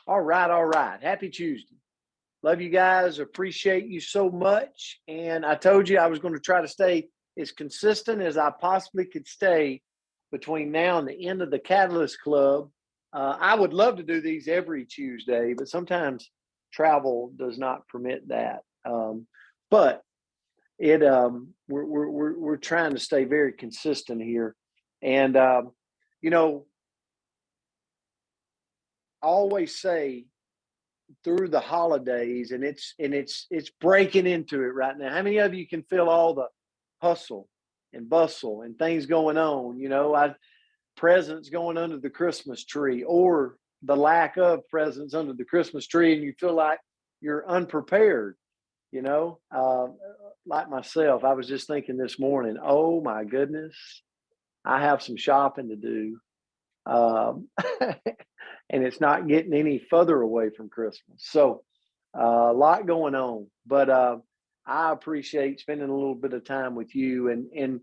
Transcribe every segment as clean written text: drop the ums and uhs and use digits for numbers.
All right, all right. Happy Tuesday. Love you guys. Appreciate you so much. And I told you I was going to try to stay as consistent as I possibly could stay between now and the end of the Catalyst Club. I would love to do these every Tuesday, but sometimes travel does not permit that. But it we're trying to stay very consistent here, and you know, I always say through the holidays, and it's breaking into it right now. How many of you can feel all the hustle and bustle and things going on? I presents going under the Christmas tree, or the lack of presents under the Christmas tree, and you feel like you're unprepared. You know, uh, like myself, I was just thinking this morning, oh my goodness, I have some shopping to do. Um, and it's not getting any further away from Christmas. So a lot going on, but I appreciate spending a little bit of time with you. And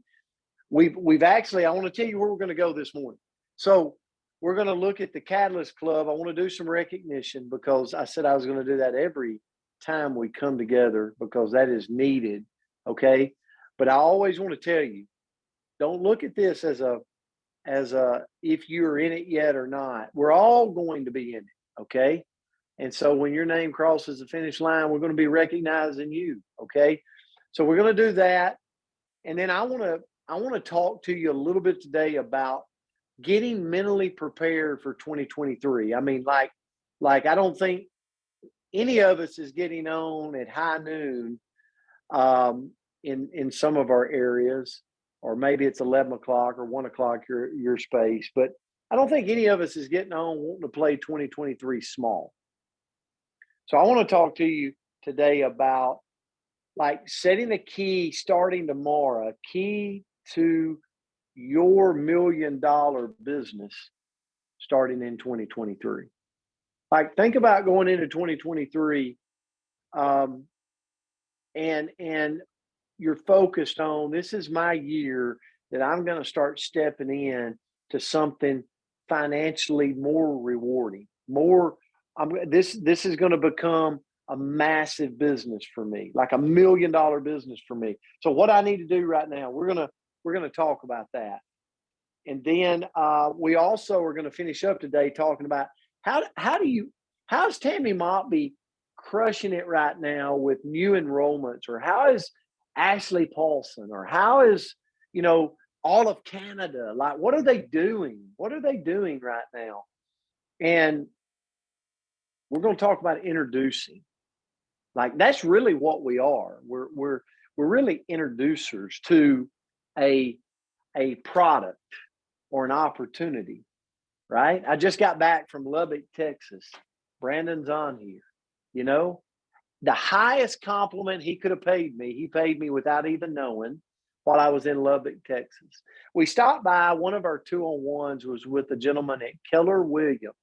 we've actually, I want to tell you where we're going to go this morning. So we're going to look at the Catalyst Club. I want to do some recognition because I said I was going to do that every time we come together because that is needed. Okay. But I always want to tell you, don't look at this as a if you're in it yet or not. We're all going to be in it, okay? And so when your name crosses the finish line, we're going to be recognizing you, okay? So we're going to do that, and then I want to talk to you a little bit today about getting mentally prepared for 2023. I mean, like I don't think any of us is getting on at high noon um, in some of our areas, or maybe it's 11 o'clock or 1 o'clock your space. But I don't think any of us is getting on wanting to play 2023 small. So I want to talk to you today about like setting a key starting tomorrow, a key to your $1 million business starting in 2023. Like think about going into 2023 um, and you're focused on this is my year that I'm going to start stepping in to something financially more rewarding. This is going to become a massive business for me, like $1 million business for me. So what I need to do right now, we're gonna talk about that, and then we also are going to finish up today talking about how's Tammy Motley crushing it right now with new enrollments, or how is Ashley Paulson, or how is you know all of Canada, like what are they doing? What are they doing right now? And we're going to talk about introducing. Like that's really what we are. We're really introducers to a a product or an opportunity, right? I just got back from Lubbock, Texas. Brandon's on here. You know, the highest compliment he could have paid me, he paid me without even knowing while I was in Lubbock, Texas. We stopped by, one of our 2-on-1s was with a gentleman at Keller Williams.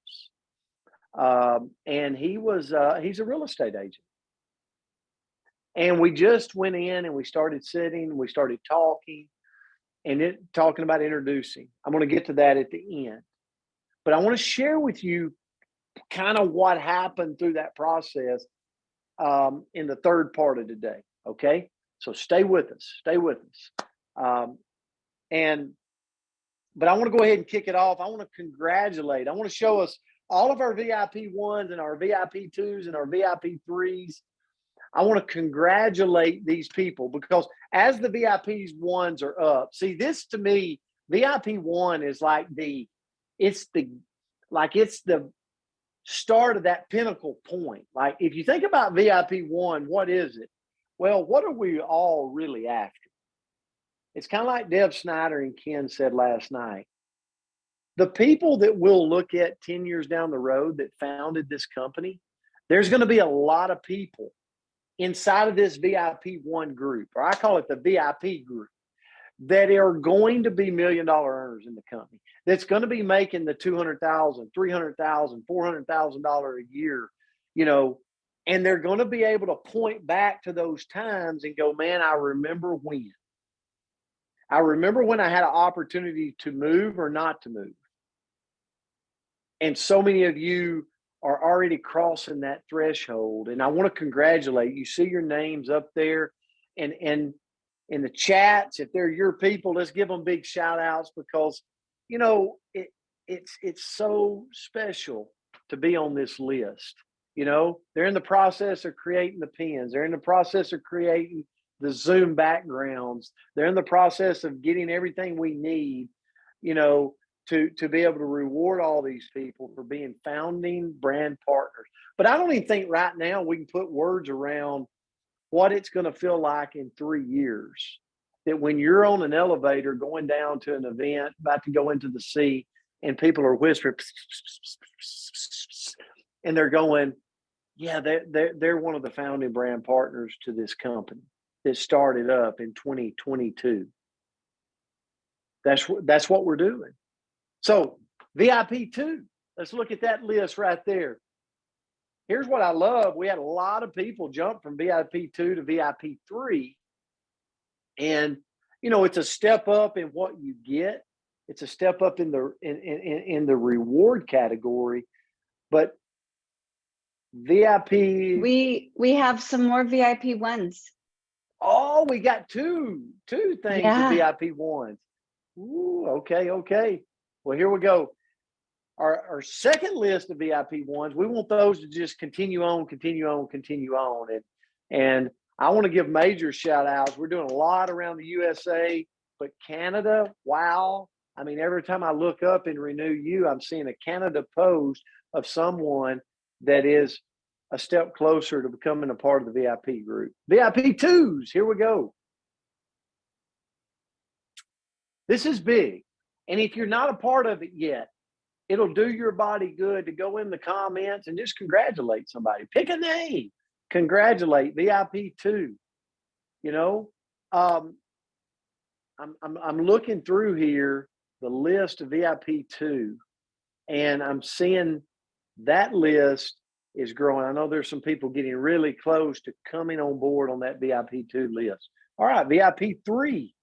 And he's a real estate agent. And we just went in and we started sitting, we started talking talking about introducing. I'm going to get to that at the end. But I want to share with you kind of what happened through that process in the third part of today. Okay, so stay with us. Stay with us. And but I want to go ahead and kick it off. I want to congratulate. I want to show us all of our VIP ones and our VIP twos and our VIP threes. I want to congratulate these people because as the VIPs ones are up, see this to me, VIP one is like it's the it's the start of that pinnacle point. Like if you think about VIP one, what is it? Well, what are we all really after? It's kind of like Deb Snyder and Ken said last night. The people that we'll look at 10 years down the road that founded this company, there's going to be a lot of people inside of this VIP one group, or I call it the VIP group, that are going to be $1 million earners in the company. That's going to be making the $200,000, $300,000, $400,000 a year, and they're going to be able to point back to those times and go, man, I remember when. I remember when I had an opportunity to move or not to move. And so many of you are already crossing that threshold. And I want to congratulate you. See your names up there, and in the chats. If they're your people, let's give them big shout outs, because it's so special to be on this list. They're in the process of creating the pins. They're in the process of creating the Zoom backgrounds. They're in the process of getting everything we need, to be able to reward all these people for being founding brand partners. But I don't even think right now we can put words around what it's going to feel like in 3 years. That when you're on an elevator going down to an event, about to go into the seat, and people are whispering, and they're going, yeah, they're one of the founding brand partners to this company that started up in 2022. That's what we're doing. So VIP 2, let's look at that list right there. Here's what I love. We had a lot of people jump from VIP 2 to VIP 3. And, it's a step up in what you get. It's a step up in the reward category. But VIP. We have some more VIP ones. Oh, we got two things of VIP ones. Ooh, okay. Well, here we go. Our second list of VIP ones, we want those to just continue on. And I want to give major shout outs. We're doing a lot around the USA, but Canada, wow. I mean, every time I look up in Renew You, I'm seeing a Canada post of someone that is a step closer to becoming a part of the VIP group. VIP 2s, here we go. This is big. And if you're not a part of it yet, it'll do your body good to go in the comments and just congratulate somebody. Pick a name. Congratulate VIP 2. I'm looking through here the list of VIP 2, and I'm seeing that list is growing. I know there's some people getting really close to coming on board on that VIP 2 list. All right, VIP 3.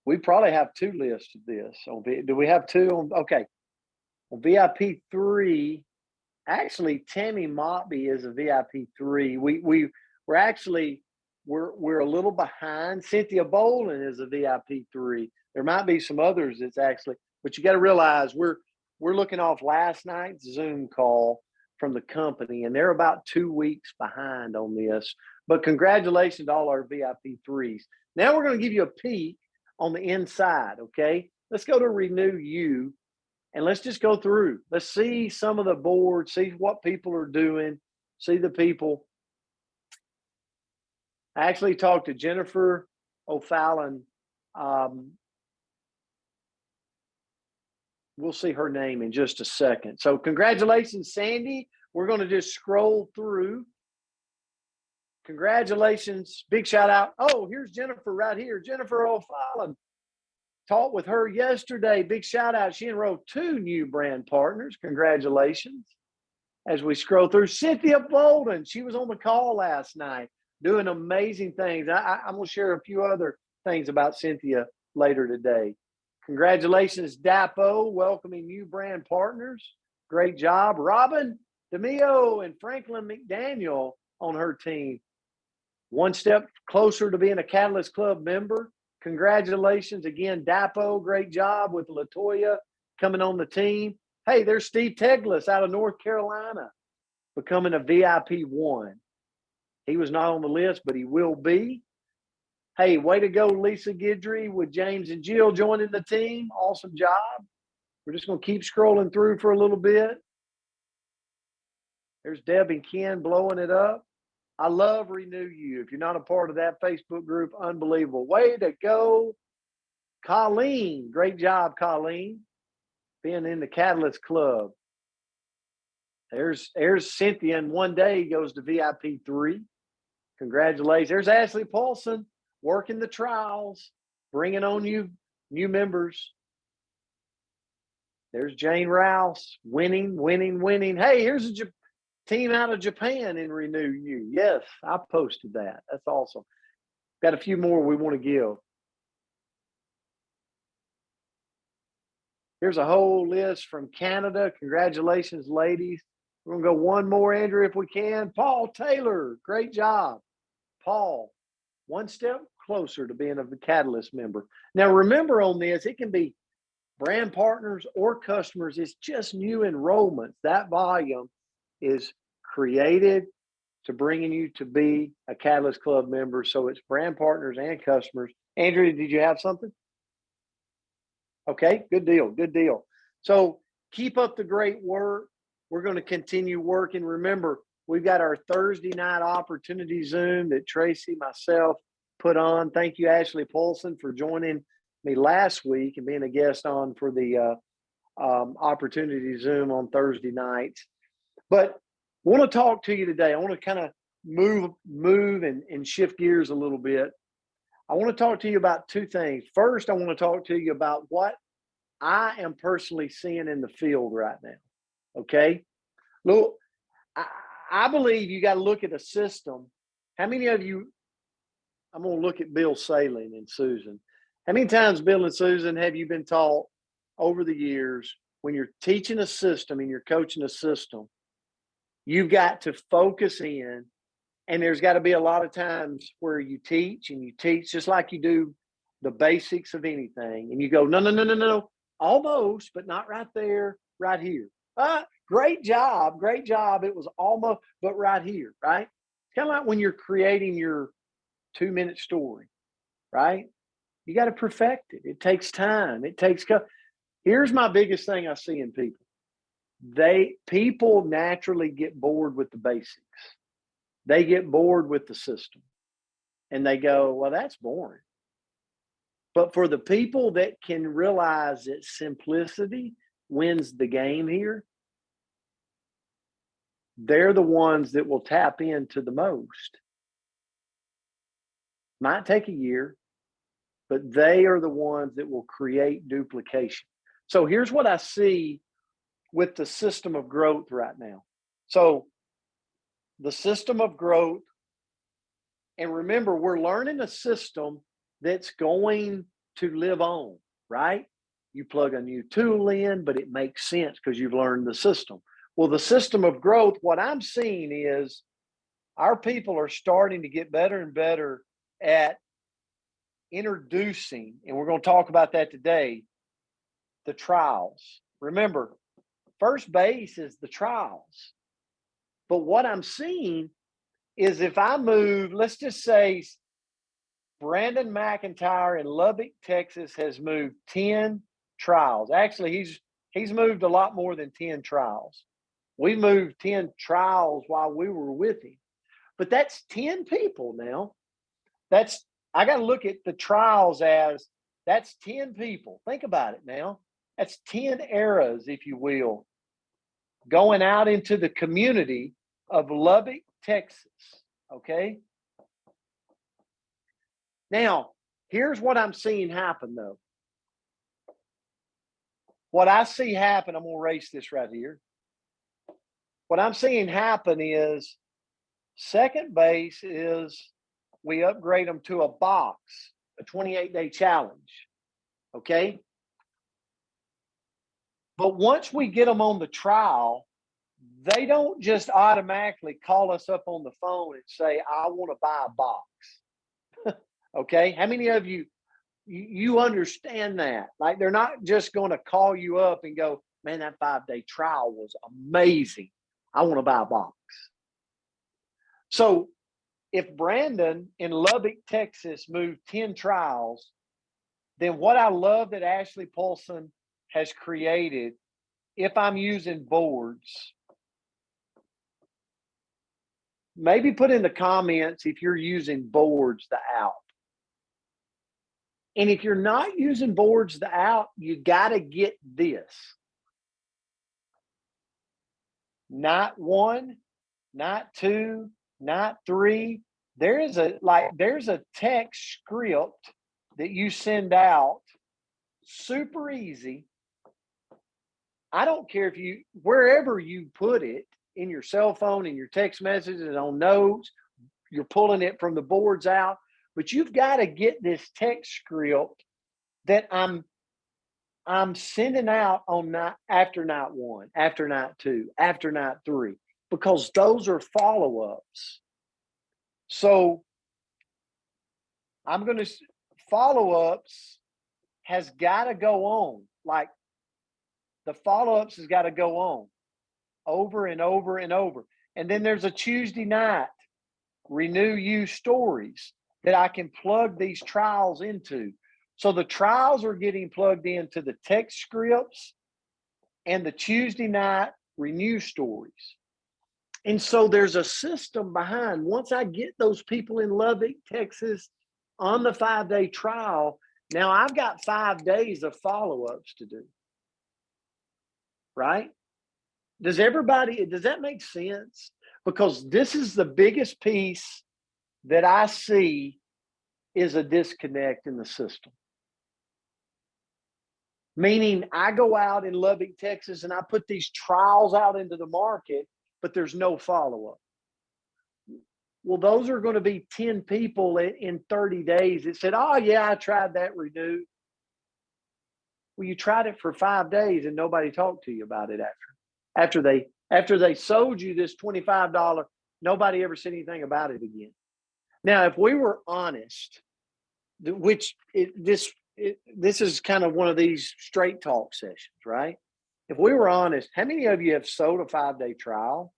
We probably have 2 lists of this. Do we have 2? Okay. On VIP 3, actually, Tammy Motby is a VIP 3. We're actually we're a little behind. Cynthia Bolin is a VIP 3. There might be some others that's actually, but you got to realize we're looking off last night's Zoom call from the company, and they're about 2 weeks behind on this. But congratulations to all our VIP 3s. Now we're going to give you a peek on the inside, okay? Let's go to Renew You, and let's just go through. Let's see some of the boards, see what people are doing, see the people. I actually talked to Jennifer O'Fallon. We'll see her name in just a second. So congratulations, Sandy. We're going to just scroll through. Congratulations. Big shout out. Oh, here's Jennifer right here. Jennifer O'Fallon. Talked with her yesterday. Big shout out. She enrolled 2 new brand partners. Congratulations. As we scroll through, Cynthia Bolden. She was on the call last night doing amazing things. I'm going to share a few other things about Cynthia later today. Congratulations, Dapo, welcoming new brand partners. Great job. Robin DeMio and Franklin McDaniel on her team. One step closer to being a Catalyst Club member. Congratulations again, Dapo. Great job with Latoya coming on the team. Hey, there's Steve Teglis out of North Carolina becoming a VIP 1. He was not on the list, but he will be. Hey, way to go, Lisa Guidry with James and Jill joining the team. Awesome job. We're just going to keep scrolling through for a little bit. There's Deb and Ken blowing it up. I love Renew You. If you're not a part of that Facebook group, unbelievable. Way to go, Colleen. Great job, Colleen, being in the Catalyst Club. There's Cynthia, and one day goes to VIP 3. Congratulations. There's Ashley Paulson working the trials, bringing on new members. There's Jane Rouse winning. Hey, here's a team out of Japan in Renew You. Yes, I posted that. That's awesome. Got a few more we want to give. Here's a whole list from Canada. Congratulations, ladies. We're going to go one more, Andrew, if we can. Paul Taylor, great job. Paul, one step closer to being a Catalyst member. Now, remember on this, it can be brand partners or customers. It's just new enrollments. That volume is created to bringing you to be a Catalyst Club member. So it's brand partners and customers. Andrew, did you have something? Okay, good deal, good deal. So keep up the great work. We're going to continue working. Remember, we've got our Thursday night opportunity Zoom that Tracy, myself put on. Thank you, Ashley Paulson, for joining me last week and being a guest on for the opportunity Zoom on Thursday nights. But I want to talk to you today. I want to kind of move and shift gears a little bit. I want to talk to you about two things. First, I want to talk to you about what I am personally seeing in the field right now. Okay. Look, I believe you got to look at a system. How many of you, I'm going to look at Bill Saling and Susan. How many times, Bill and Susan, have you been taught over the years when you're teaching a system and you're coaching a system, you've got to focus in, and there's got to be a lot of times where you teach just like you do the basics of anything. And you go, no, almost, but not right there, right here. Great job. It was almost, but right here, right? It's kind of like when you're creating your 2-minute story, right? You got to perfect it. It takes time. Here's my biggest thing I see in people. People naturally get bored with the basics. They get bored with the system and they go, well, that's boring. But for the people that can realize that simplicity wins the game here, they're the ones that will tap into the most. Might take a year, but they are the ones that will create duplication. So here's what I see with the system of growth right now. So the system of growth, and remember, we're learning a system that's going to live on, right? You plug a new tool in, but it makes sense because you've learned the system. Well, the system of growth, what I'm seeing is our people are starting to get better and better at introducing, and we're going to talk about that today, the trials. Remember, first base is the trials. But what I'm seeing is if I move, let's just say Brandon McIntyre in Lubbock, Texas has moved 10 trials. Actually, he's moved a lot more than 10 trials. We moved 10 trials while we were with him. But that's 10 people now. I got to look at the trials as that's 10 people. Think about it now. That's 10 eras, if you will, going out into the community of Lubbock, Texas. Okay. Now, here's what I'm seeing happen, though. What I see happen, I'm going to erase this right here. What I'm seeing happen is second base is we upgrade them to a box, a 28-day challenge. Okay. But once we get them on the trial, they don't just automatically call us up on the phone and say, I want to buy a box. Okay. How many of you understand that? Like, they're not just going to call you up and go, man, that 5-day trial was amazing. I want to buy a box. So if Brandon in Lubbock, Texas moved 10 trials, then what I love that Ashley Paulson has created, if I'm using boards, maybe put in the comments if you're using boards, the out. And if you're not using boards, the out, you got to get this. Not 1, not 2, not 3. There's a text script that you send out, super easy. I don't care wherever you put it, in your cell phone, in your text messages, on notes, you're pulling it from the boards out, but you've got to get this text script that I'm I'm sending out on night after night 1, after night 2, after night 3, because those are follow-ups. So I'm going to follow-ups has got to go on. Like the follow-ups has got to go on over and over and over. And then there's a Tuesday night renew you stories that I can plug these trials into. So the trials are getting plugged into the text scripts and the Tuesday night renew stories. And so there's a system behind. Once I get those people in Lubbock, Texas on the 5-day trial, now I've got 5 days of follow-ups to do. Right? Does that make sense? Because this is the biggest piece that I see is a disconnect in the system. Meaning I go out in Lubbock, Texas, and I put these trials out into the market, but there's no follow-up. Well, those are going to be 10 people in 30 days that said, oh, yeah, I tried that renew. Well, you tried it for 5 days and nobody talked to you about it after they sold you this $25, nobody ever said anything about it again. Now, if we were honest, this is kind of one of these straight talk sessions, right? If we were honest, how many of you have sold a 5-day trial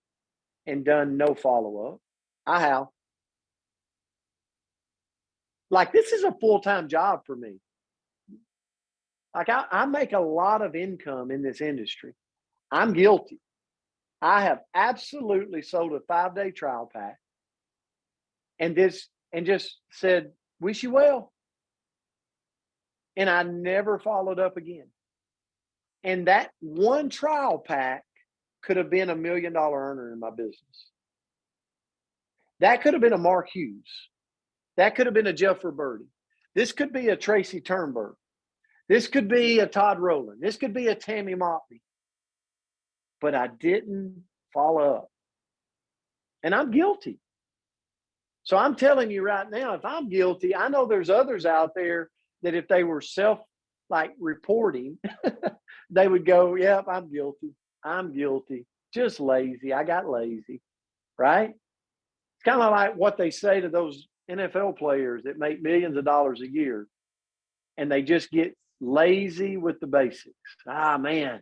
and done no follow-up? I have. Like, this is a full-time job for me. Like, I make a lot of income in this industry. I'm guilty. I have absolutely sold a 5-day trial pack and just said, wish you well. And I never followed up again. And that one trial pack could have been $1 million earner in my business. That could have been a Mark Hughes. That could have been a Jeffrey Birdie. This could be a Tracy Turnberg. This could be a Todd Rowland. This could be a Tammy Motley. But I didn't follow up. And I'm guilty. So I'm telling you right now, if I'm guilty, I know there's others out there that if they were reporting, they would go, yep, I'm guilty. I'm guilty. Just lazy. I got lazy. Right? It's kind of like what they say to those NFL players that make millions of dollars a year and they just get lazy with the basics. Ah, man,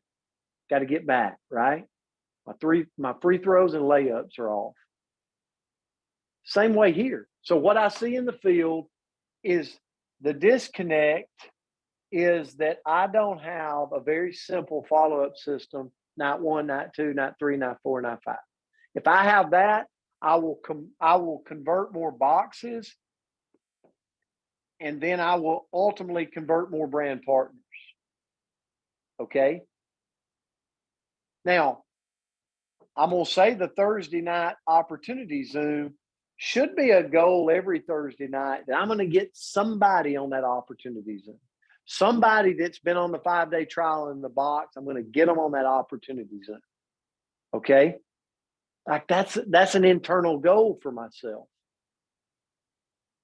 got to get back, right? My free throws and layups are off. Same way here. So what I see in the field is the disconnect is that I don't have a very simple follow-up system, night 1, night 2, night 3, night 4, night 5. If I have that, I will convert more boxes, and then I will ultimately convert more brand partners. Okay? Now, I'm going to say the Thursday night opportunity Zoom should be a goal every Thursday night that I'm going to get somebody on that opportunity Zoom. Somebody that's been on the 5-day trial in the box, I'm going to get them on that opportunity Zoom. Okay? Like that's an internal goal for myself.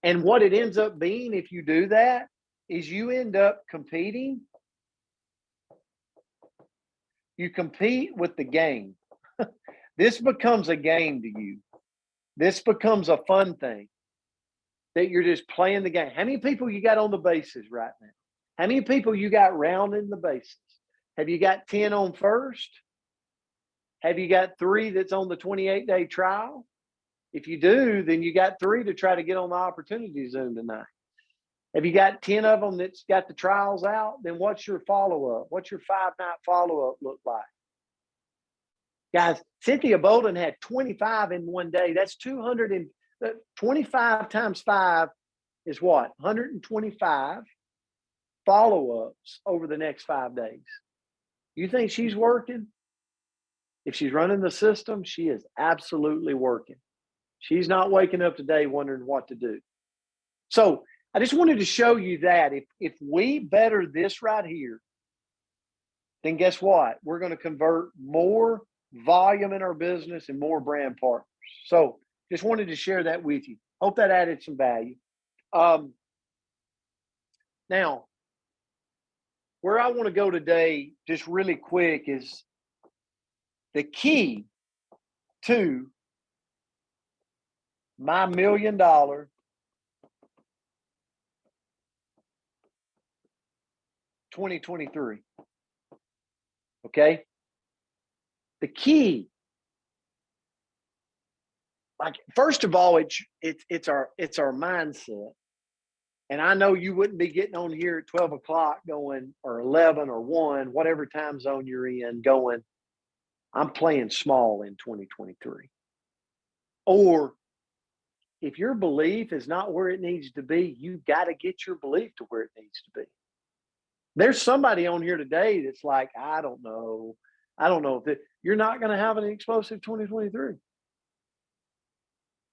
And what it ends up being if you do that is you end up competing. You compete with the game. This becomes a game to you. This becomes a fun thing that you're just playing the game. How many people you got on the bases right now? How many people you got rounding the bases? Have you got 10 on first? Have you got 3 that's on the 28-day trial? If you do, then you got 3 to try to get on the opportunity Zoom tonight. Have you got 10 of them that's got the trials out? Then what's your follow-up? What's your 5-night follow-up look like? Guys, Cynthia Bolden had 25 in one day. That's 225 times 5 is what? 125 follow-ups over the next 5 days. You think she's working? If she's running the system, she is absolutely working. She's not waking up today wondering what to do. So I just wanted to show you that if we better this right here, then guess what? We're going to convert more volume in our business and more brand partners. So just wanted to share that with you. Hope that added some value. Now, where I want to go today, just really quick, is the key to my $1 million 2023. Okay. The key, like, first of all, it's our mindset. And I know you wouldn't be getting on here at 12 o'clock going, or 11 or 1, whatever time zone you're in, going, I'm playing small in 2023. Or if your belief is not where it needs to be, you've got to get your belief to where it needs to be. There's somebody on here today that's like, I don't know if you're not going to have an explosive 2023.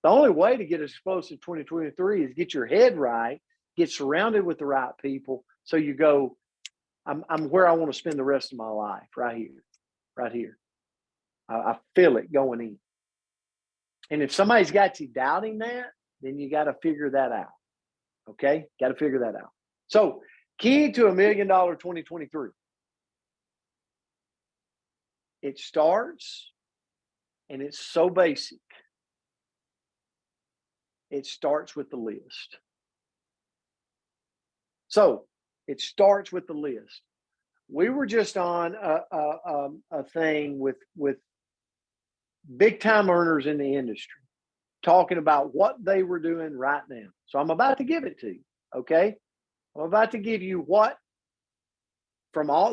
The only way to get an explosive 2023 is get your head right, get surrounded with the right people. So you go, I'm where I want to spend the rest of my life, right here. I feel it going in. And if somebody's got you doubting that, then you got to figure that out. Okay? Got to figure that out. So, key to $1 million 2023. It starts, and it's so basic. It starts with the list. So, it starts with the list. We were just on a thing with big time earners in the industry, talking about what they were doing right now. So I'm about to give it to you. Okay. I'm about to give you what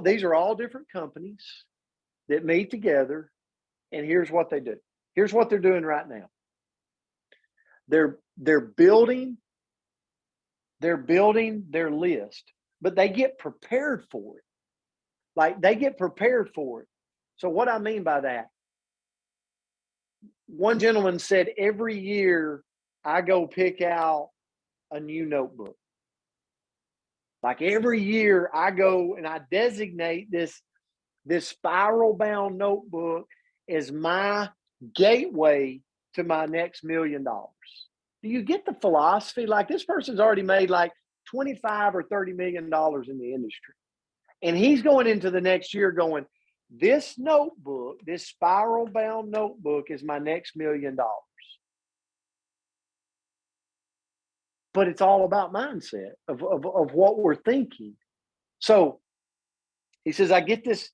these are all different companies that meet together. And here's what they do. Here's what they're doing right now. They're building their list, but they get prepared for it. Like, they get prepared for it. So what I mean by that, one gentleman said, every year I go pick out a new notebook. Like, every year I go and I designate this spiral bound notebook as my gateway to my next $1 million. Do you get the philosophy? Like, this person's already made like 25 or $30 million in the industry. And he's going into the next year going, this notebook, this spiral bound notebook, is my next $1 million. But it's all about mindset of what we're thinking. So he says, I get this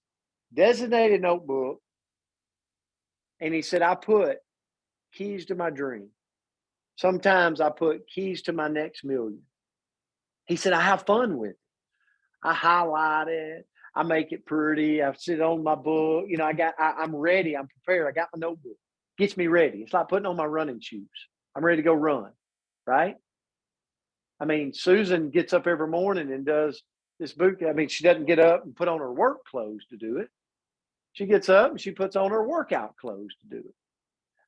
designated notebook, and he said, I put keys to my dream. Sometimes I put keys to my next $1 million. He said, I have fun with it. I highlight it. I make it pretty. I sit on my book. You know, I'm ready. I'm prepared. I got my notebook. Gets me ready. It's like putting on my running shoes. I'm ready to go run, right? I mean, Susan gets up every morning and does this boot. I mean, she doesn't get up and put on her work clothes to do it. She gets up and she puts on her workout clothes to do it.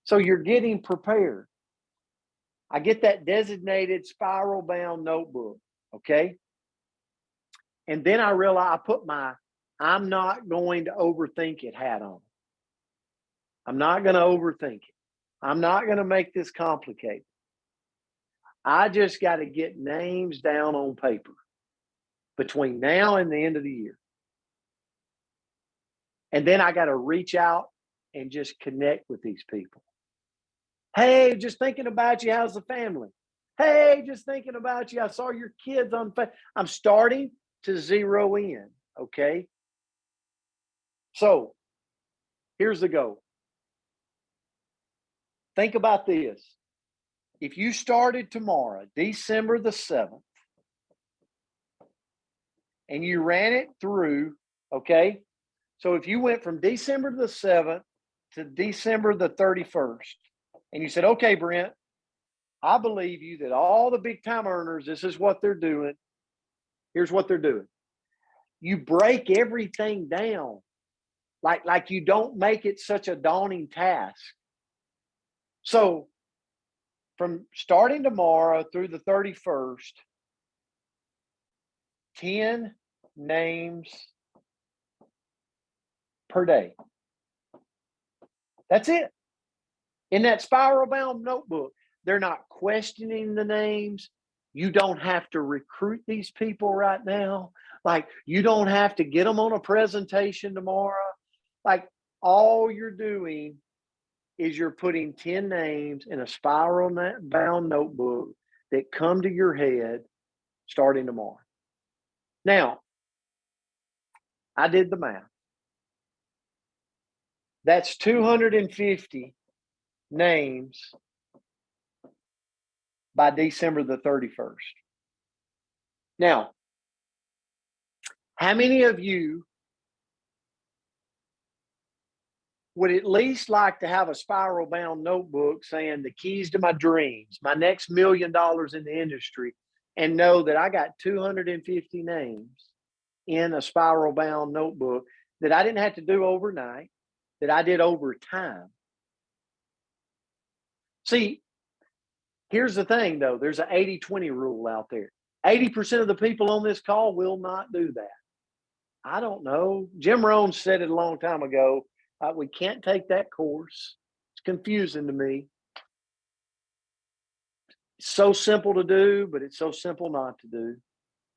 So you're getting prepared. I get that designated spiral bound notebook. Okay. And then I realize I put my I'm not going to overthink it hat on. I'm not going to overthink it. I'm not going to make this complicated. I just got to get names down on paper between now and the end of the year. And then I got to reach out and just connect with these people. Hey, just thinking about you. How's the family? Hey, just thinking about you. I saw your kids on Facebook. I'm starting to zero in. Okay. So here's the goal. Think about this. If you started tomorrow, December the 7th, and you ran it through, okay? So if you went from December the 7th to December the 31st, and you said, okay, Brent, I believe you that all the big time earners, this is what they're doing. Here's what they're doing. You break everything down. Like you don't make it such a daunting task. So from starting tomorrow through the 31st, 10 names per day. That's it. In that spiral bound notebook, they're not questioning the names. You don't have to recruit these people right now. Like, you don't have to get them on a presentation tomorrow. Like, all you're doing is you're putting 10 names in a spiral bound notebook that come to your head starting tomorrow. Now, I did the math. That's 250 names by December the 31st. Now, how many of you would at least like to have a spiral bound notebook saying the keys to my dreams, my next $1 million in the industry, and know that I got 250 names in a spiral bound notebook that I didn't have to do overnight, that I did over time? See, here's the thing though, there's an 80-20 rule out there. 80% of the people on this call will not do that. I don't know. Jim Rohn said it a long time ago. We can't take that course. It's confusing to me. It's so simple to do, but it's so simple not to do,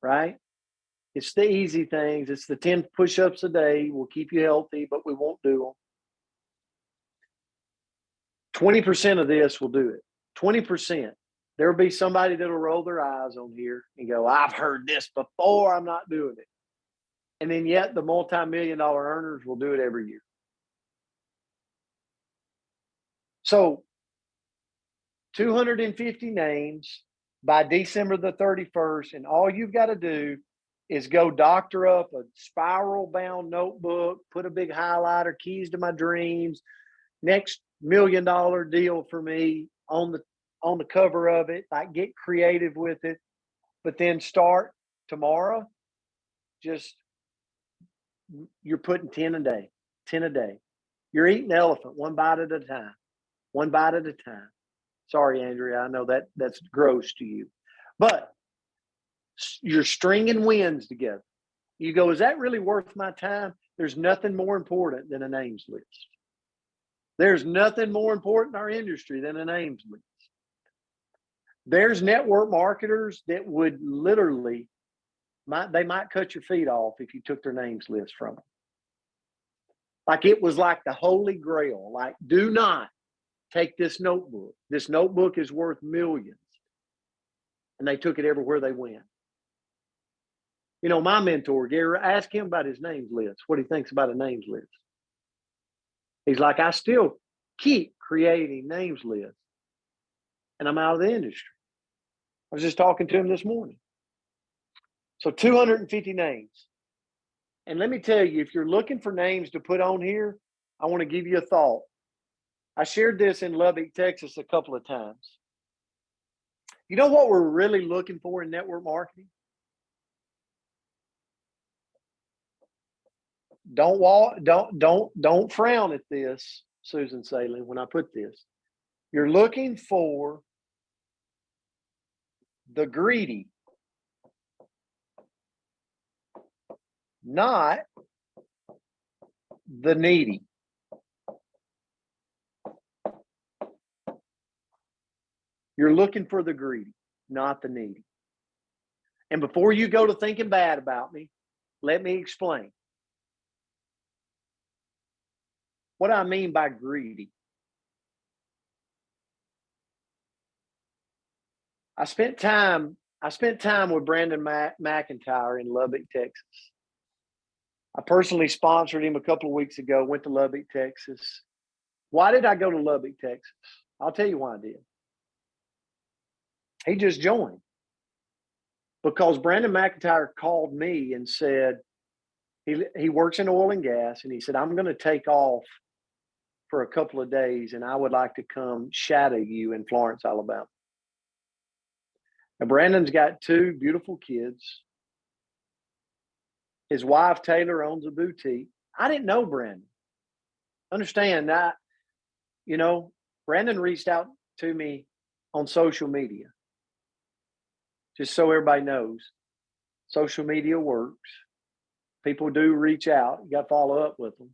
right? It's the easy things. It's the 10 push-ups a day will keep you healthy, but we won't do them. 20% of this will do it. 20%. There'll be somebody that'll roll their eyes on here and go, I've heard this before, I'm not doing it. And then yet the multi-million-dollar earners will do it every year. So 250 names by December the 31st, and all you've got to do is go doctor up a spiral bound notebook, put a big highlighter, keys to my dreams, next $1 million deal for me on the cover of it. Like, get creative with it, but then start tomorrow. Just, you're putting 10 a day, 10 a day. You're eating elephant one bite at a time, one bite at a time. Sorry, Andrea, I know that's gross to you, but you're stringing wins together. You go, is that really worth my time? There's nothing more important than a names list. There's nothing more important in our industry than a names list. There's network marketers that would literally, they might cut your feet off if you took their names list from them. Like, it was like the holy grail. Like, do not take this notebook. This notebook is worth millions. And they took it everywhere they went. You know, my mentor, Gary, ask him about his names list, what he thinks about a names list. He's like, I still keep creating names lists, and I'm out of the industry. I was just talking to him this morning. So 250 names. And let me tell you, if you're looking for names to put on here, I want to give you a thought. I shared this in Lubbock, Texas a couple of times. You know what we're really looking for in network marketing? Don't frown at this, Susan Salem, when I put this. You're looking for the greedy, not the needy. You're looking for the greedy, not the needy. And before you go to thinking bad about me, let me explain what I mean by greedy. I spent time with Brandon McIntyre in Lubbock, Texas. I personally sponsored him a couple of weeks ago, went to Lubbock, Texas. Why did I go to Lubbock, Texas? I'll tell you why I did. He just joined. Because Brandon McIntyre called me and said, he works in oil and gas, and he said, I'm going to take off for a couple of days, and I would like to come shadow you in Florence, Alabama. Now, Brandon's got 2 beautiful kids. His wife, Taylor, owns a boutique. I didn't know Brandon. Understand that, you know, Brandon reached out to me on social media. Just so everybody knows, social media works. People do reach out. You got to follow up with them.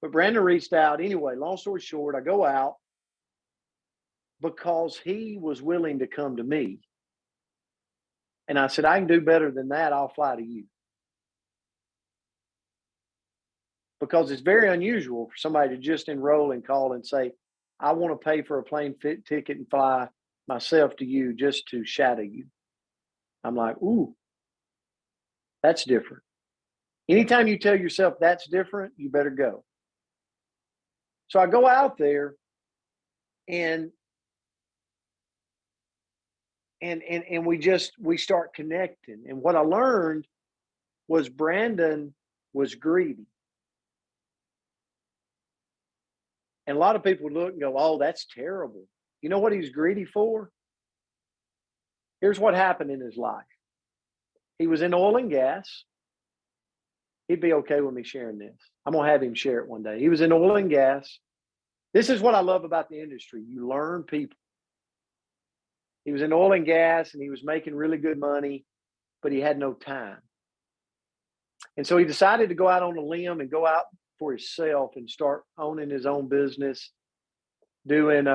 But Brandon reached out anyway. Long story short, I go out because he was willing to come to me And I said, I can do better than that. I'll fly to you. Because it's very unusual for somebody to just enroll and call and say, I want to pay for a plane ticket and fly myself to you just to shadow you. I'm like, ooh, that's different. Anytime you tell yourself that's different, you better go. So I go out there and we start connecting. And what I learned was Brandon was greedy. And a lot of people would look and go, oh, that's terrible. You know what he's greedy for? Here's what happened in his life. He was in oil and gas. He'd be okay with me sharing this. I'm going to have him share it one day. He was in oil and gas. This is what I love about the industry. You learn people. He was in oil and gas and he was making really good money, but he had no time. And so he decided to go out on a limb and go out for himself and start owning his own business, doing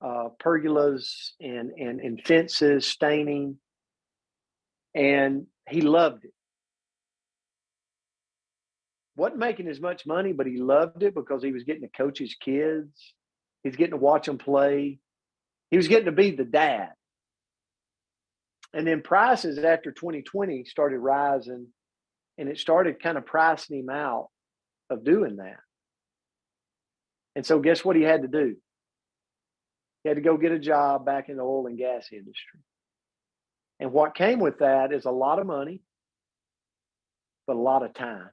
pergolas and fences, staining. And he loved it. Wasn't making as much money, but he loved it because he was getting to coach his kids. He's getting to watch them play. He was getting to be the dad. And then prices after 2020 started rising, and it started kind of pricing him out of doing that. And so guess what he had to do? He had to go get a job back in the oil and gas industry. And what came with that is a lot of money, but a lot of time.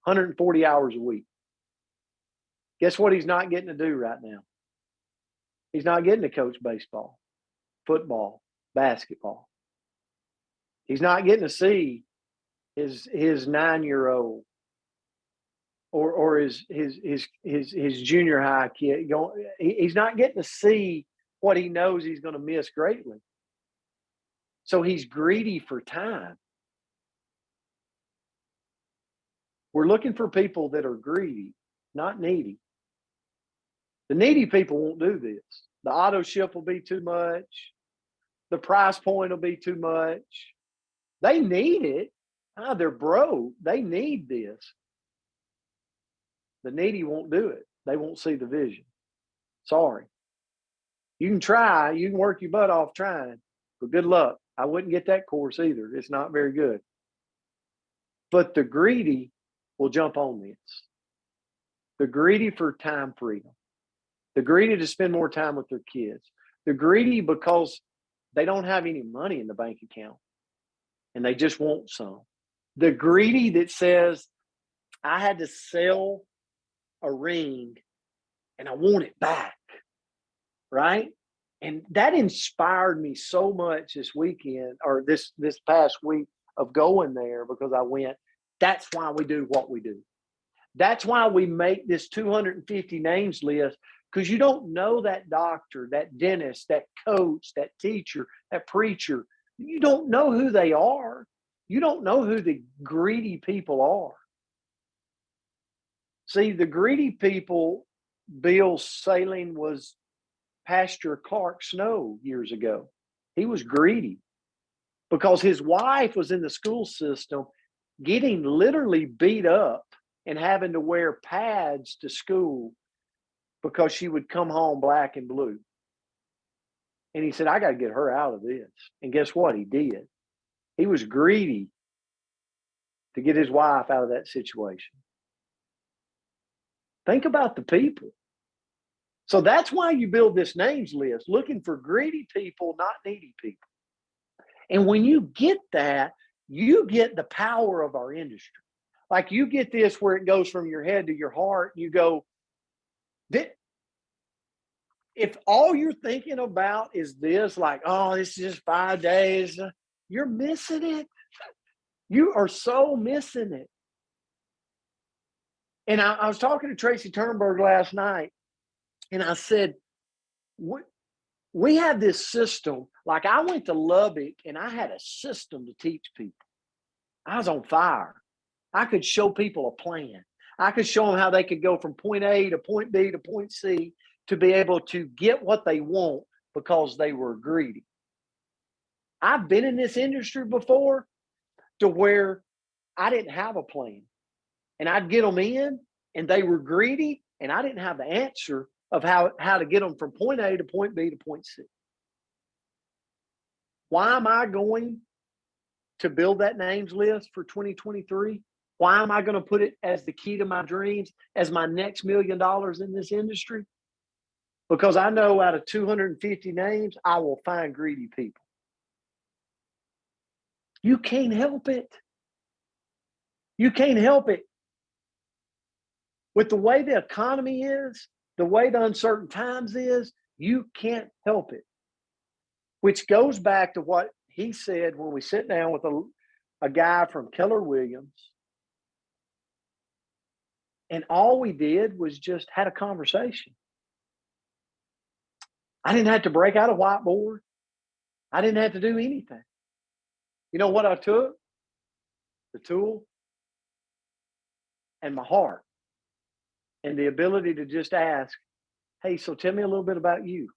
140 hours a week. Guess what he's not getting to do right now? He's not getting to coach baseball, football, basketball. He's not getting to see his 9-year-old or his junior high kid going. He's not getting to see what he knows he's going to miss greatly. So he's greedy for time. We're looking for people that are greedy, not needy. The needy people won't do this. The auto ship will be too much. The price point will be too much. They need it. They're broke. They need this. The needy won't do it. They won't see the vision. Sorry. You can try. You can work your butt off trying, but good luck. I wouldn't get that course either. It's not very good. But the greedy will jump on this. The greedy for time freedom. The greedy to spend more time with their kids. The greedy because they don't have any money in the bank account and they just want some. The greedy that says, I had to sell a ring and I want it back, right? And that inspired me so much this weekend or this past week of going there because I went, that's why we do what we do. That's why we make this 250 names list, because you don't know that doctor, that dentist, that coach, that teacher, that preacher. You don't know who they are. You don't know who the greedy people are. See, the greedy people, Bill Saling was Pastor Clark Snow years ago. He was greedy because his wife was in the school system getting literally beat up and having to wear pads to school because she would come home black and blue. And he said, I got to get her out of this. And guess what? He did. He was greedy to get his wife out of that situation. Think about the people. So that's why you build this names list, looking for greedy people, not needy people. And when you get that, you get the power of our industry. Like you get this where it goes from your head to your heart. You go, if all you're thinking about is this, like, oh, this is just 5 days, you're missing it. You are so missing it. And I was talking to Tracy Turnberg last night, and I said, we have this system. Like I went to Lubbock, and I had a system to teach people. I was on fire. I could show people a plan. I could show them how they could go from point A to point B to point C to be able to get what they want because they were greedy. I've been in this industry before to where I didn't have a plan. And I'd get them in and they were greedy and I didn't have the answer of how to get them from point A to point B to point C. Why am I going to build that names list for 2023? Why am I going to put it as the key to my dreams, as my next $1 million in this industry? Because I know out of 250 names, I will find greedy people. You can't help it. You can't help it. With the way the economy is, the way the uncertain times is, you can't help it. Which goes back to what he said when we sit down with a guy from Keller Williams. And all we did was just had a conversation. I didn't have to break out a whiteboard. I didn't have to do anything. You know what I took? The tool and my heart and the ability to just ask, hey, so tell me a little bit about you.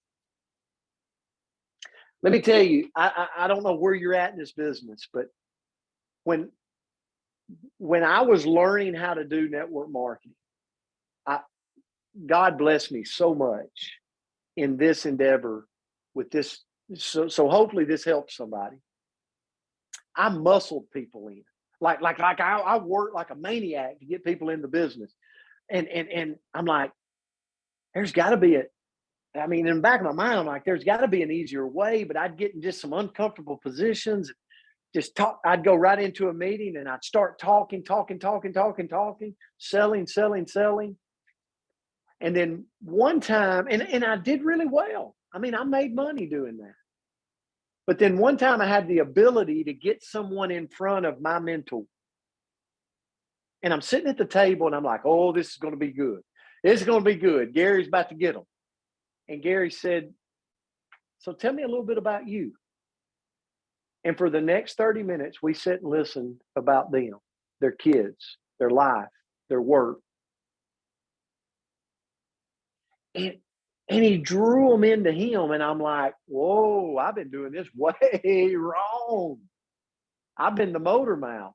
Let me tell you, I don't know where you're at in this business, but when I was learning how to do network marketing, God blessed me so much in this endeavor with this. So hopefully this helps somebody. I muscled people in. Like I worked like a maniac to get people in the business. And I'm like, there's got to be in the back of my mind, I'm like, there's got to be an easier way, but I'd get in just some uncomfortable positions. Just talk. I'd go right into a meeting and I'd start talking, selling. And then one time, and I did really well. I made money doing that. But then one time I had the ability to get someone in front of my mentor. And I'm sitting at the table and I'm like, oh, this is going to be good. This is going to be good. Gary's about to get them. And Gary said, so tell me a little bit about you. And for the next 30 minutes, we sit and listen about them, their kids, their life, their work. And he drew them into him. And I'm like, whoa, I've been doing this way wrong. I've been the motor mouth.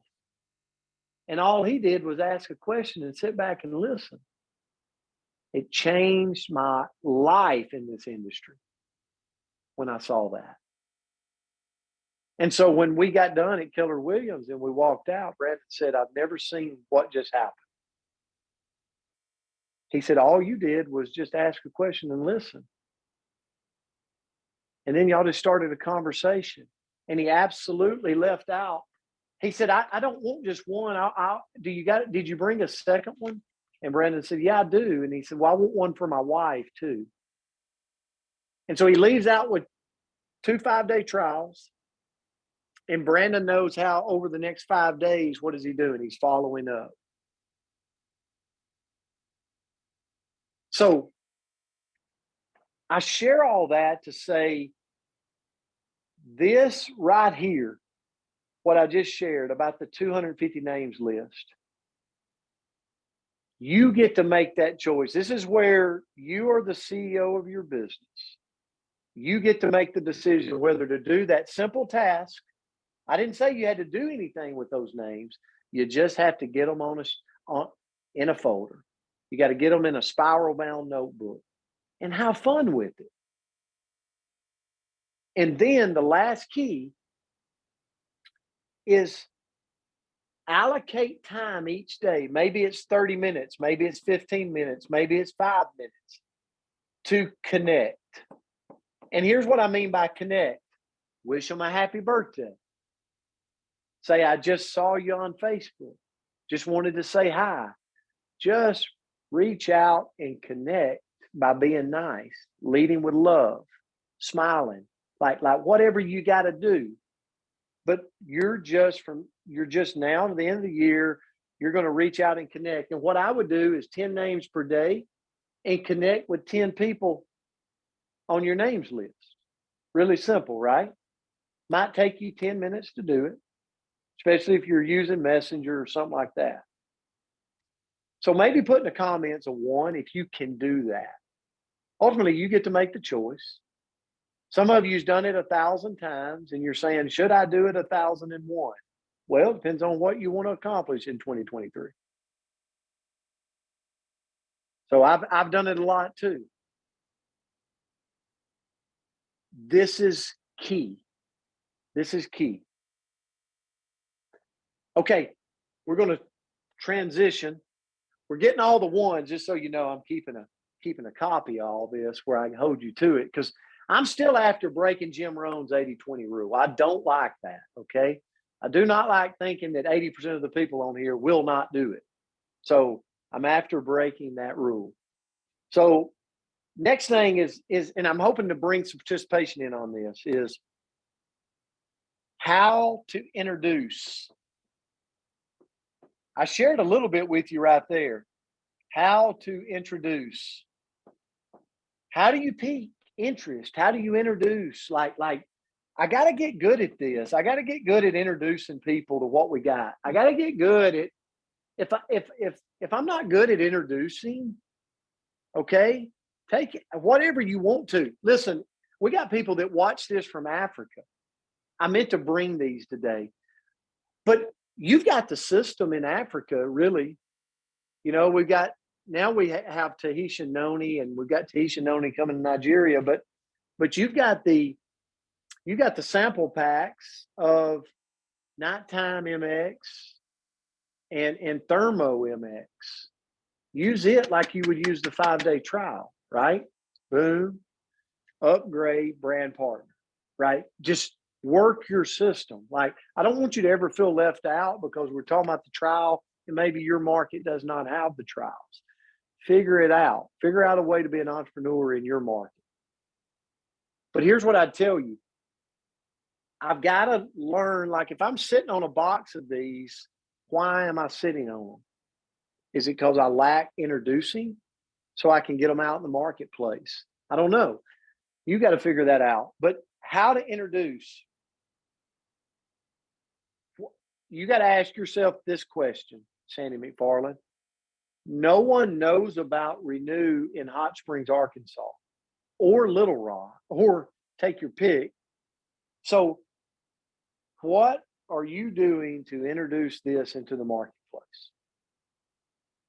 And all he did was ask a question and sit back and listen. It changed my life in this industry when I saw that. And so when we got done at Keller Williams and we walked out, Brandon said, I've never seen what just happened. He said, all you did was just ask a question and listen. And then y'all just started a conversation. And he absolutely left out. He said, I don't want just one. Did you bring a second one? And Brandon said, yeah, I do. And he said, well, I want one for my wife too. And so he leaves out with 2 5-day trials. And Brandon knows how over the next 5 days, what is he doing? He's following up. So I share all that to say this right here, what I just shared about the 250 names list. You get to make that choice. This is where you are the CEO of your business. You get to make the decision whether to do that simple task. I didn't say you had to do anything with those names. You just have to get them in a folder. You got to get them in a spiral bound notebook and have fun with it. And then the last key is allocate time each day. Maybe it's 30 minutes, maybe it's 15 minutes, maybe it's 5 minutes to connect. And here's what I mean by connect. Wish them a happy birthday. Say, I just saw you on Facebook. Just wanted to say hi. Just reach out and connect by being nice, leading with love, smiling, like whatever you got to do. But you're just now to the end of the year, you're going to reach out and connect. And what I would do is 10 names per day and connect with 10 people on your names list. Really simple, right? Might take you 10 minutes to do it, especially if you're using Messenger or something like that. So maybe put in the comments a 1 if you can do that. Ultimately, you get to make the choice. Some of you's done it 1,000 times and you're saying, should I do it 1,001? Well, it depends on what you want to accomplish in 2023. So I've done it a lot too. This is key. This is key. Okay, we're going to transition. We're getting all the ones, just so you know, I'm keeping a copy of all this where I can hold you to it, because I'm still after breaking Jim Rohn's 80-20 rule. I don't like that, okay? I do not like thinking that 80% of the people on here will not do it. So I'm after breaking that rule. So next thing is, and I'm hoping to bring some participation in on this, is how to introduce. I shared a little bit with you right there. How to introduce. How do you pique interest? How do you introduce? Like I got to get good at this. I got to get good at introducing people to what we got. I got to get good at, if I'm not good at introducing, okay, take it, whatever you want to. Listen, we got people that watch this from Africa. I meant to bring these today, but you've got the system in Africa, really. You know, we have Tahitian Noni, and we've got Tahitian Noni coming to Nigeria, but you've got the sample packs of Nighttime MX and Thermo MX. Use it like you would use the 5-day trial, right? Boom, upgrade, brand partner, right? Just work your system. Like, I don't want you to ever feel left out because we're talking about the trial and maybe your market does not have the trials. Figure it out. Figure out a way to be an entrepreneur in your market. But here's what I'd tell you. I've got to learn, like, if I'm sitting on a box of these, why am I sitting on them? Is it because I lack introducing so I can get them out in the marketplace? I don't know. You got to figure that out. But how to introduce? You got to ask yourself this question, Sandy McFarland. No one knows about Renew in Hot Springs, Arkansas, or Little Rock, or take your pick. So what are you doing to introduce this into the marketplace?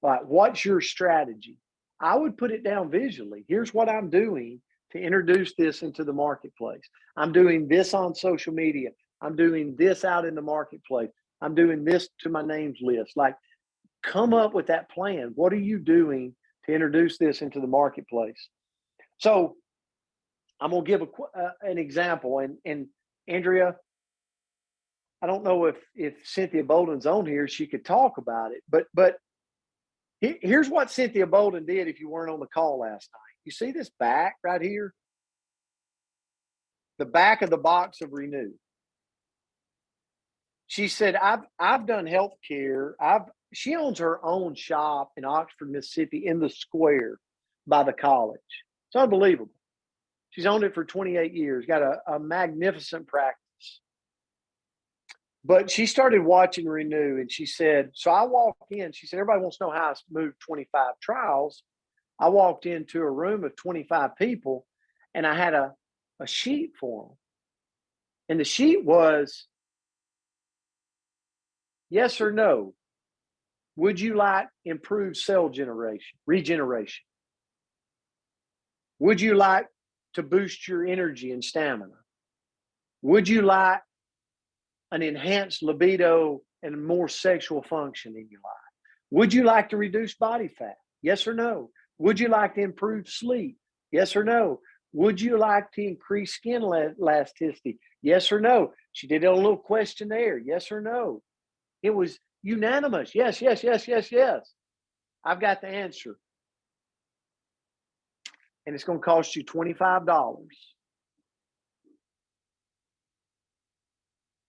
Like, what's your strategy? I would put it down visually. Here's what I'm doing to introduce this into the marketplace. I'm doing this on social media. I'm doing this out in the marketplace. I'm doing this to my names list. Like, come up with that plan. What are you doing to introduce this into the marketplace? So I'm going to give an example. And Andrea, I don't know if Cynthia Bolden's on here, she could talk about it, but here's what Cynthia Bolden did if you weren't on the call last night. You see this back right here? The back of the box of Renew. She said, I've done healthcare. She owns her own shop in Oxford, Mississippi, in the square by the college. It's unbelievable. She's owned it for 28 years, got a magnificent practice. But she started watching Renew, and she said, so I walked in. She said, everybody wants to know how I moved 25 trials. I walked into a room of 25 people, and I had a sheet for them. And the sheet was, yes or no, would you like improved cell regeneration? Would you like to boost your energy and stamina? Would you like an enhanced libido and more sexual function in your life? Would you like to reduce body fat? Yes or no? Would you like to improve sleep? Yes or no? Would you like to increase skin elasticity? Yes or no? She did a little questionnaire. Yes or no? It was unanimous. Yes, yes, yes, yes, yes. I've got the answer. And it's going to cost you $25.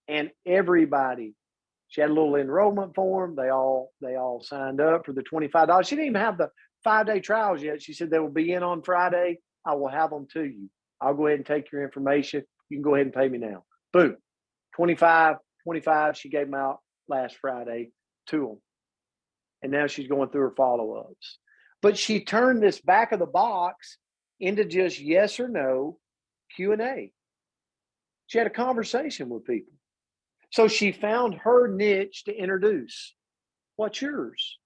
And everybody, she had a little enrollment form. They all signed up for the $25. She didn't even have the 5-day trials yet. She said they will be in on Friday. I will have them to you. I'll go ahead and take your information. You can go ahead and pay me now. Boom. 25. She gave them out last Friday to them. And now she's going through her follow-ups. But she turned this back of the box into just yes or no. Q&A. She had a conversation with people. So she found her niche to introduce. What's yours?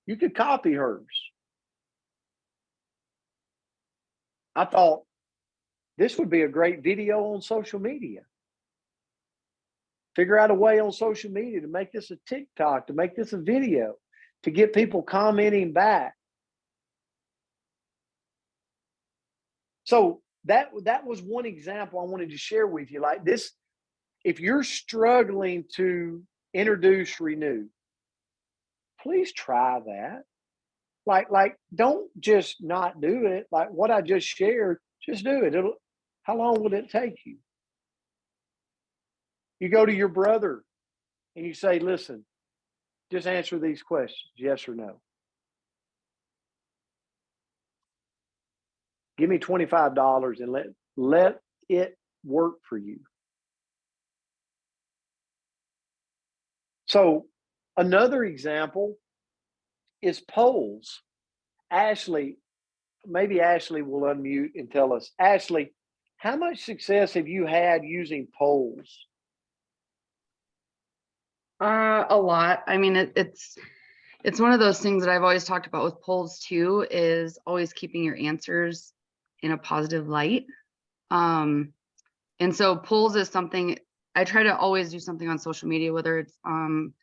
You could copy hers. I thought this would be a great video on social media. Figure out a way on social media to make this a TikTok, to make this a video, to get people commenting back. So that was one example I wanted to share with you. Like this, if you're struggling to introduce Renew, please try that. Like don't just not do it. Like what I just shared, just do it. How long will it take you? You go to your brother and you say, listen, just answer these questions, yes or no. Give me $25 and let it work for you. So another example is polls. Ashley, maybe Ashley will unmute and tell us. Ashley, how much success have you had using polls? A lot. I mean, it's one of those things that I've always talked about with polls too, is always keeping your answers in a positive light. And so polls is something I try to always do something on social media, whether it's in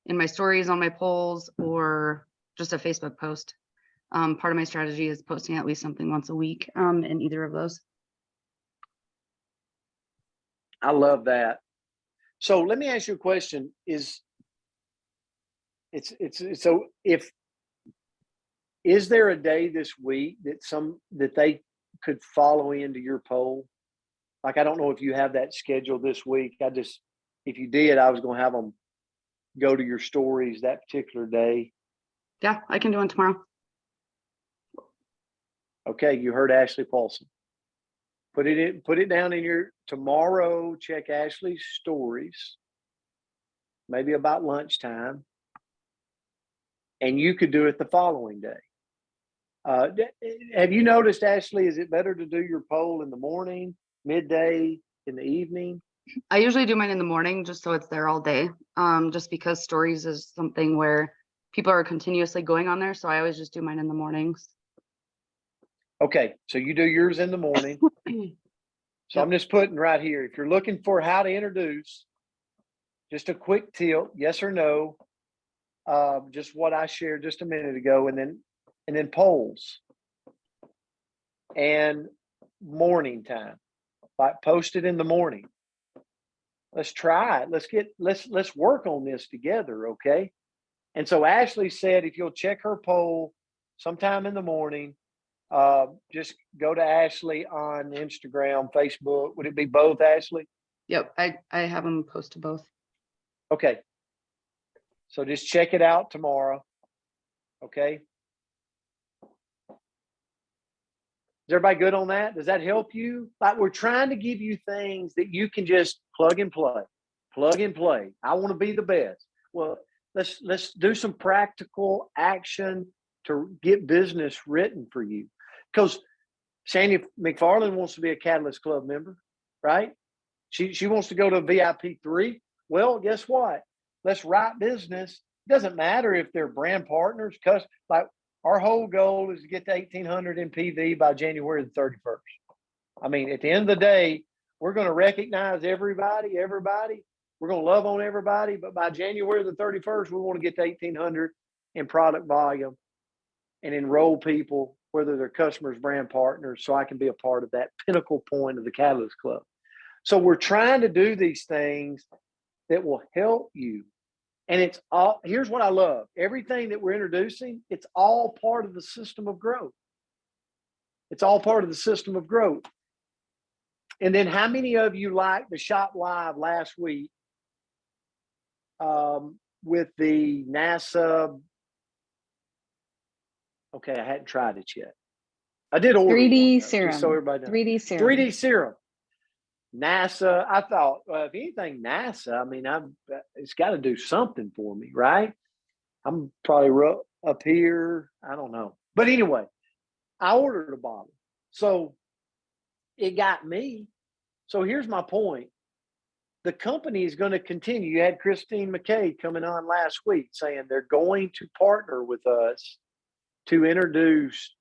my stories on my polls or just a Facebook post. Part of my strategy is posting at least something once a week in either of those. I love that. So let me ask you a question. Is there a day this week that they could follow into your poll? Like, I don't know if you have that scheduled this week. If you did, I was going to have them go to your stories that particular day. Yeah, I can do one tomorrow. Okay, you heard Ashley Paulson. Put it down in your tomorrow. Check Ashley's stories, maybe about lunchtime, and you could do it the following day. Have you noticed, Ashley, is it better to do your poll in the morning, midday, in the evening? I usually do mine in the morning just so it's there all day. Just because stories is something where people are continuously going on there. So I always just do mine in the mornings. Okay, so you do yours in the morning. So Yep. I'm just putting right here, if you're looking for how to introduce, just a quick tilt, yes or no, just what I shared just a minute ago, and then polls and morning time, like post it in the morning. Let's try it. Let's work on this together, okay? And so Ashley said, if you'll check her poll sometime in the morning, just go to Ashley on Instagram, Facebook. Would it be both, Ashley? Yep, I have them post to both. Okay. So just check it out tomorrow. Okay. Is everybody good on that? Does that help you? Like, we're trying to give you things that you can just plug and play. Plug and play. I want to be the best. Well, let's do some practical action to get business written for you. Because Sandy McFarland wants to be a Catalyst Club member, right? She wants to go to a VIP 3. Well, guess what? Let's write business. Doesn't matter if they're brand partners, like our whole goal is to get to 1,800 in PV by January the 31st. I mean, at the end of the day, we're going to recognize everybody. We're going to love on everybody. But by January the 31st, we want to get to 1,800 in product volume and enroll people, whether they're customers, brand partners, so I can be a part of that pinnacle point of the Catalyst Club. So we're trying to do these things that will help you. And it's all, here's what I love. Everything that we're introducing, it's all part of the system of growth. It's all part of the system of growth. And then how many of you liked the Shop Live last week with the NASA? Okay, I hadn't tried it yet. I did order 3D one, serum. just so everybody knows. 3D serum. 3D serum. NASA, I thought, well, if anything, NASA, I mean, it's got to do something for me, right? I'm probably up here. I don't know. But anyway, I ordered a bottle. So it got me So here's my point. The company is going to continue. You had Christine McKay coming on last week saying they're going to partner with us to introduce,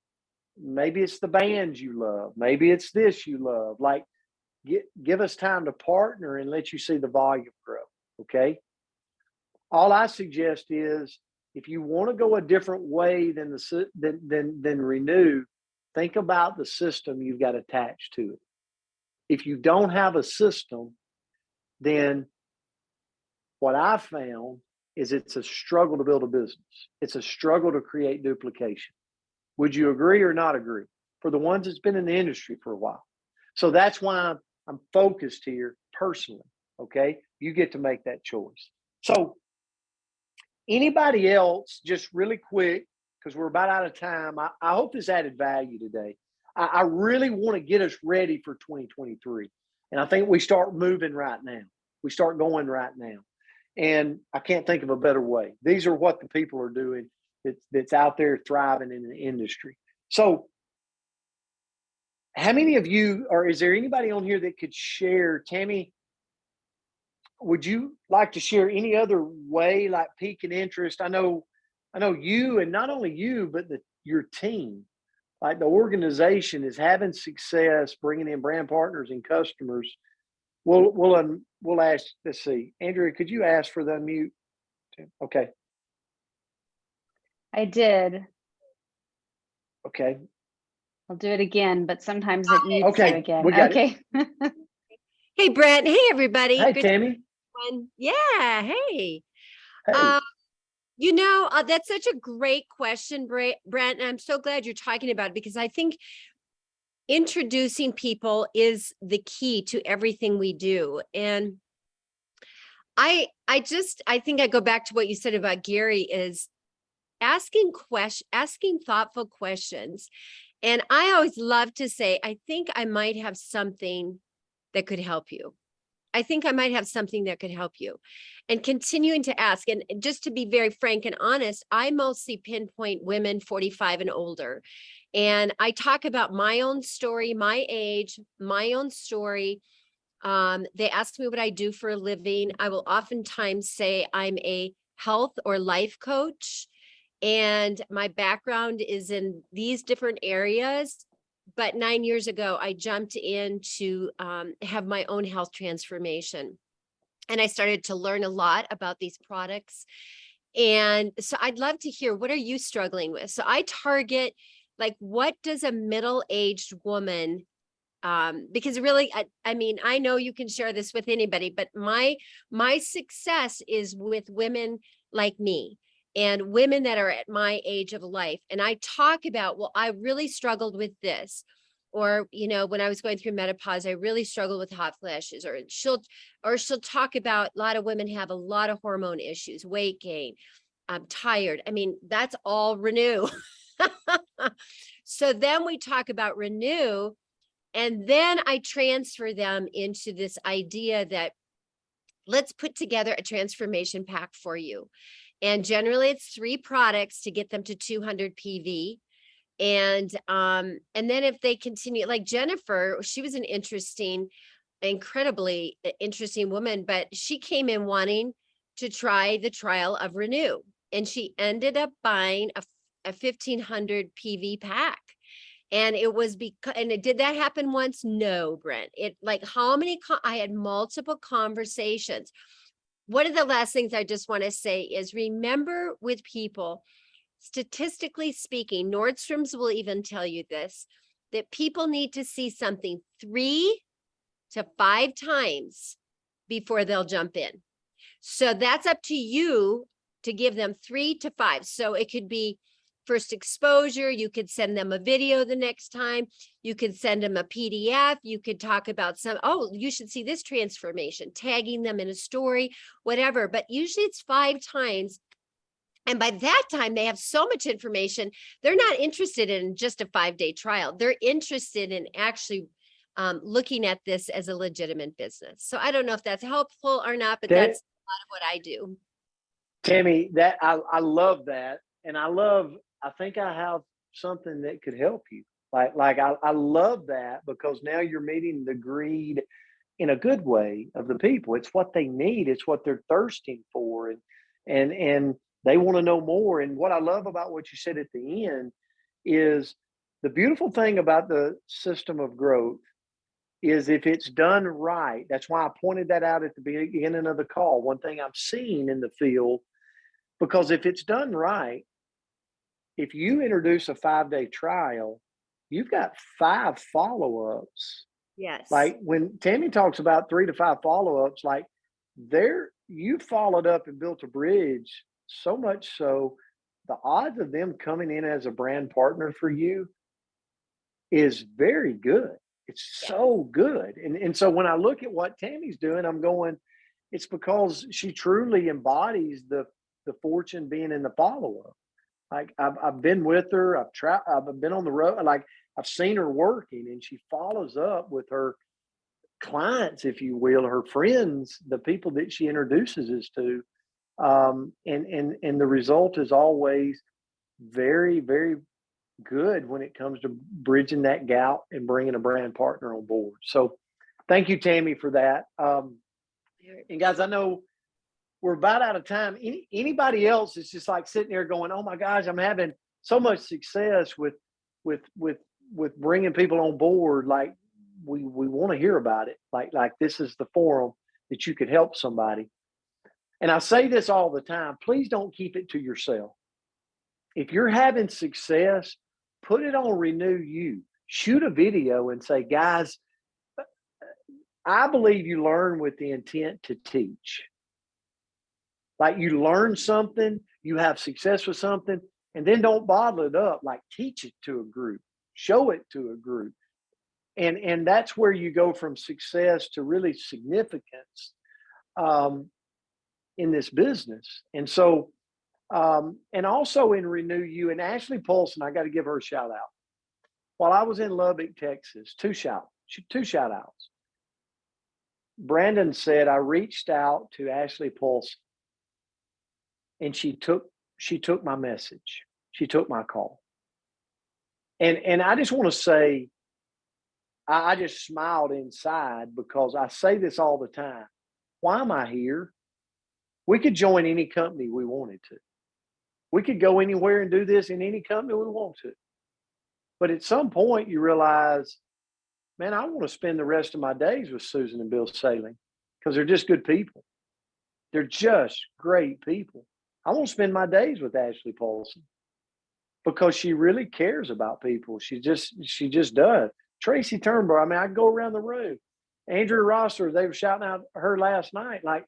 maybe it's the bands you love, maybe it's this you love. Like, give us time to partner and let you see the volume grow. Okay. All I suggest is, if you want to go a different way than Renew, think about the system you've got attached to it. If you don't have a system, then what I found is it's a struggle to build a business. It's a struggle to create duplication. Would you agree or not agree? For the ones that's been in the industry for a while. So that's why I'm focused here personally. Okay. You get to make that choice. So anybody else, just really quick, because we're about out of time. I hope this added value today. I really want to get us ready for 2023. And I think we start moving right now. We start going right now. And I can't think of a better way. These are what the people are doing that's out there thriving in the industry. So how many of you, or is there anybody on here that could share, Tammy, would you like to share any other way, like piquing interest? I know you, and not only you, but your team, like the organization is having success bringing in brand partners and customers. We'll ask. Let's see, Andrea, could you ask for the unmute? Okay. I did. Okay. I'll do it again, but sometimes it mutes Okay, you again. we got it. Okay. Hey, Brent. Hey, everybody. Hey, Good Tammy. one. Yeah. Hey. Hey. That's such a great question, Brent. And I'm so glad you're talking about it, because I think introducing people is the key to everything we do. And I think I go back to what you said about Gary, is asking thoughtful questions. And I always love to say, I think I might have something that could help you. I think I might have something that could help you. And continuing to ask. And just to be very frank and honest, I mostly pinpoint women 45 and older. And I talk about my own story, my age, my own story. They ask me what I do for a living. I will oftentimes say I'm a health or life coach. And my background is in these different areas. But 9 years ago, I jumped in to have my own health transformation. And I started to learn a lot about these products. And so I'd love to hear, what are you struggling with? So I target, like, what does a middle-aged woman, because really, I mean, I know you can share this with anybody, but my success is with women like me. And women that are at my age of life. And I talk about, well, I really struggled with this. Or, when I was going through menopause, I really struggled with hot flashes. Or she'll talk about, a lot of women have a lot of hormone issues, weight gain, I'm tired. I mean, that's all Renew. So then we talk about Renew, and then I transfer them into this idea that let's put together a transformation pack for you. And generally it's 3 products to get them to 200 PV. And then if they continue, like Jennifer, she was an incredibly interesting woman, but she came in wanting to try the trial of Renew. And she ended up buying a 1500 PV pack. And it was did that happen once? No, Brent. I had multiple conversations. One of the last things I just want to say is, remember, with people, statistically speaking, Nordstrom's will even tell you this, that people need to see something 3 to 5 times before they'll jump in. So that's up to you to give them 3 to 5. So it could be first exposure. You could send them a video the next time. You could send them a PDF. You could talk about you should see this transformation, tagging them in a story, whatever. But usually it's 5 times. And by that time, they have so much information. They're not interested in just a 5-day trial. They're interested in actually looking at this as a legitimate business. So I don't know if that's helpful or not, but that's a lot of what I do. Tammy, that I love that. And I think I have something that could help you. I love that, because now you're meeting the greed in a good way of the people. It's what they need. It's what they're thirsting for. And they want to know more. And what I love about what you said at the end is the beautiful thing about the system of growth is if it's done right. That's why I pointed that out at the beginning of the call. One thing I'm seeing in the field, because if it's done right, if you introduce a 5-day trial, you've got 5 follow-ups. Yes. Like when Tammy talks about 3 to 5 follow-ups, like you followed up and built a bridge so much so the odds of them coming in as a brand partner for you is very good. It's so good. And so when I look at what Tammy's doing, I'm going, it's because she truly embodies the fortune being in the follow-up. Like I've been with her, I've been on the road, like I've seen her working, and she follows up with her clients, if you will, her friends, the people that she introduces us to. And the result is always very, very good when it comes to bridging that gap and bringing a brand partner on board. So thank you, Tammy, for that. And guys, I know we're about out of time. Anybody else is just like sitting there going, oh my gosh, I'm having so much success with bringing people on board. Like we want to hear about it. Like this is the forum that you could help somebody. And I say this all the time, please don't keep it to yourself. If you're having success, put it on Renew You. Shoot a video and say, guys, I believe you learn with the intent to teach. Like you learn something, you have success with something, and then don't bottle it up. Like teach it to a group, show it to a group. And that's where you go from success to really significance in this business. And so, and also in Renew You, and Ashley Paulson, I got to give her a shout out. While I was in Lubbock, Texas, two shout outs. Brandon said, I reached out to Ashley Paulson, and she took my message. She took my call. And I just want to say, I just smiled inside because I say this all the time. Why am I here? We could join any company we wanted to. We could go anywhere and do this in any company we want to. But at some point you realize, man, I want to spend the rest of my days with Susan and Bill Sailing because they're just good people. They're just great people. I want to spend my days with Ashley Paulson because she really cares about people. She just does. Tracy Turnbull, I mean, I go around the room. Andrew Rosser, they were shouting out her last night, like,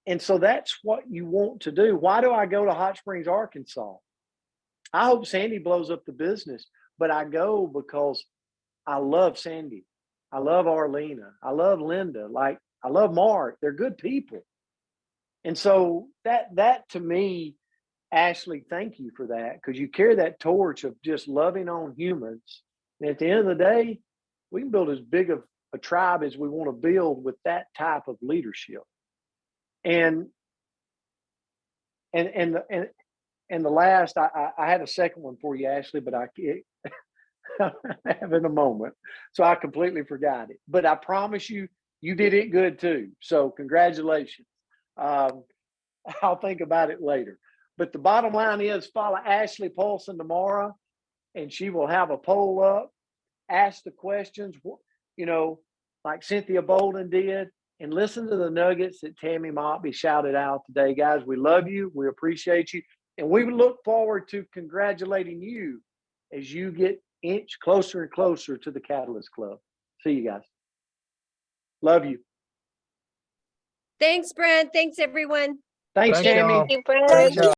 and so that's what you want to do. Why do I go to Hot Springs, Arkansas? I hope Sandy blows up the business, but I go because I love Sandy. I love Arlena. I love Linda. Like I love Mark. They're good people. And so that to me, Ashley, thank you for that, because you carry that torch of just loving on humans. And at the end of the day, we can build as big of a tribe as we want to build with that type of leadership. And the last, I had a second one for you, Ashley, but I'm having a moment, so I completely forgot it. But I promise you, you did it good too. So congratulations. I'll think about it later. But the bottom line is, follow Ashley Paulson tomorrow, and she will have a poll up. Ask the questions, like Cynthia Bolden did, and listen to the nuggets that Tammy Mockbee shouted out today. Guys, we love you. We appreciate you. And we look forward to congratulating you as you get inch closer and closer to the Catalyst Club. See you guys. Love you. Thanks, Brent. Thanks, everyone. Thanks, Tammy. y'all. Thank you, Brent. Thanks, y'all.